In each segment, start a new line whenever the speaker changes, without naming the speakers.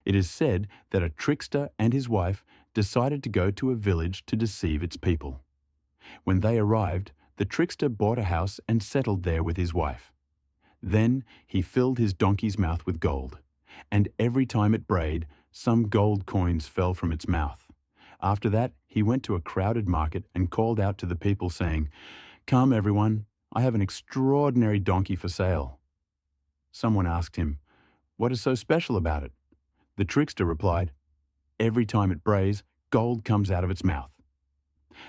It is said that a trickster and his wife decided to go to a village to deceive its people. When they arrived, the trickster bought a house and settled there with his wife. Then he filled his donkey's mouth with gold, and every time it brayed, some gold coins fell from its mouth. After that, he went to a crowded market and called out to the people saying, "Come, everyone, I have an extraordinary donkey for sale." Someone asked him, "What is so special about it?" The trickster replied, "Every time it brays, gold comes out of its mouth."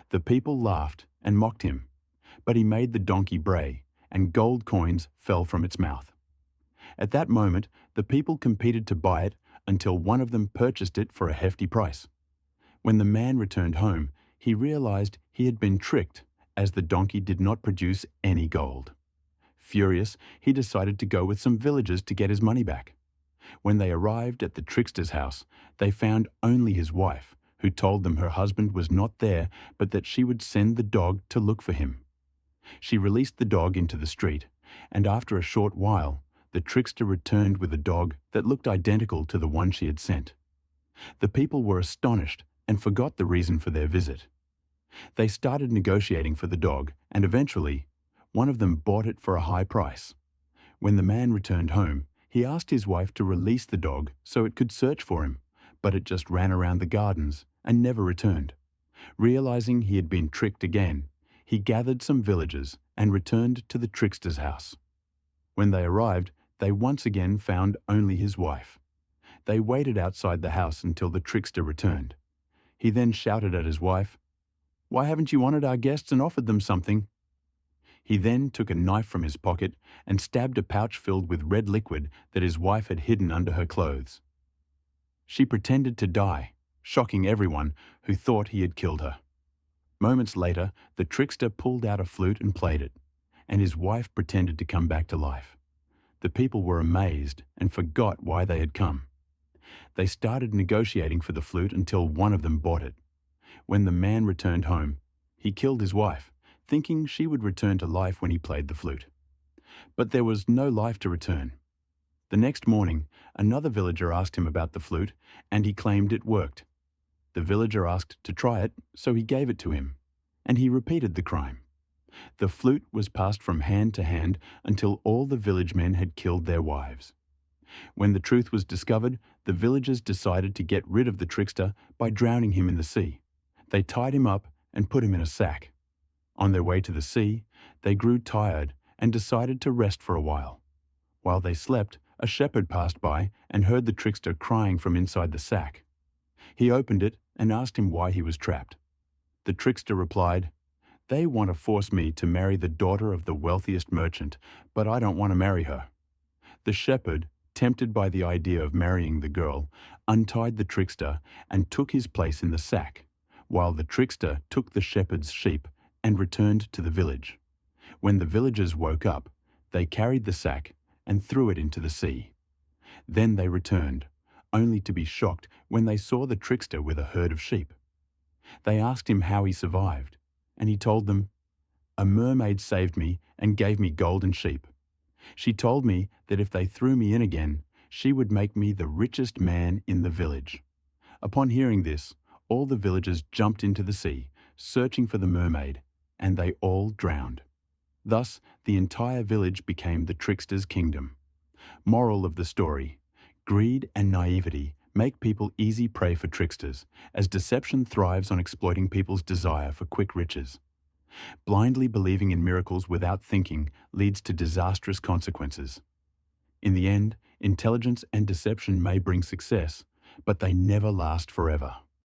The people laughed and mocked him, but he made the donkey bray, and gold coins fell from its mouth. At that moment, the people competed to buy it until one of them purchased it for a hefty price. When the man returned home, he realized he had been tricked, as the donkey did not produce any gold. Furious, he decided to go with some villagers to get his money back. When they arrived at the trickster's house, they found only his wife, who told them her husband was not there, but that she would send the dog to look for him. She released the dog into the street, and after a short while, the trickster returned with a dog that looked identical to the one she had sent. The people were astonished and forgot the reason for their visit. They started negotiating for the dog, and eventually, one of them bought it for a high price. When the man returned home, he asked his wife to release the dog so it could search for him, but it just ran around the gardens and never returned. Realizing he had been tricked again, he gathered some villagers and returned to the trickster's house. When they arrived, they once again found only his wife. They waited outside the house until the trickster returned. He then shouted at his wife, "Why haven't you honored our guests and offered them something?" He then took a knife from his pocket and stabbed a pouch filled with red liquid that his wife had hidden under her clothes. She pretended to die, shocking everyone who thought he had killed her. Moments later, the trickster pulled out a flute and played it, and his wife pretended to come back to life. The people were amazed and forgot why they had come. They started negotiating for the flute until one of them bought it. When the man returned home, he killed his wife, thinking she would return to life when he played the flute. But there was no life to return. The next morning, another villager asked him about the flute, and he claimed it worked. The villager asked to try it, so he gave it to him, and he repeated the crime. The flute was passed from hand to hand until all the village men had killed their wives. When the truth was discovered, the villagers decided to get rid of the trickster by drowning him in the sea. They tied him up and put him in a sack. On their way to the sea, they grew tired and decided to rest for a while. While they slept, a shepherd passed by and heard the trickster crying from inside the sack. He opened it and asked him why he was trapped. The trickster replied, "They want to force me to marry the daughter of the wealthiest merchant, but I don't want to marry her." The shepherd, tempted by the idea of marrying the girl, untied the trickster and took his place in the sack, while the trickster took the shepherd's sheep and returned to the village. When the villagers woke up, they carried the sack and threw it into the sea. Then they returned, only to be shocked when they saw the trickster with a herd of sheep. They asked him how he survived, and he told them, "A mermaid saved me and gave me gold and sheep. She told me that if they threw me in again, she would make me the richest man in the village." Upon hearing this, all the villagers jumped into the sea, searching for the mermaid, and they all drowned. Thus, the entire village became the trickster's kingdom. Moral of the story: greed and naivety make people easy prey for tricksters, as deception thrives on exploiting people's desire for quick riches. Blindly believing in miracles without thinking leads to disastrous consequences. In the end, intelligence and deception may bring success, but they never last forever.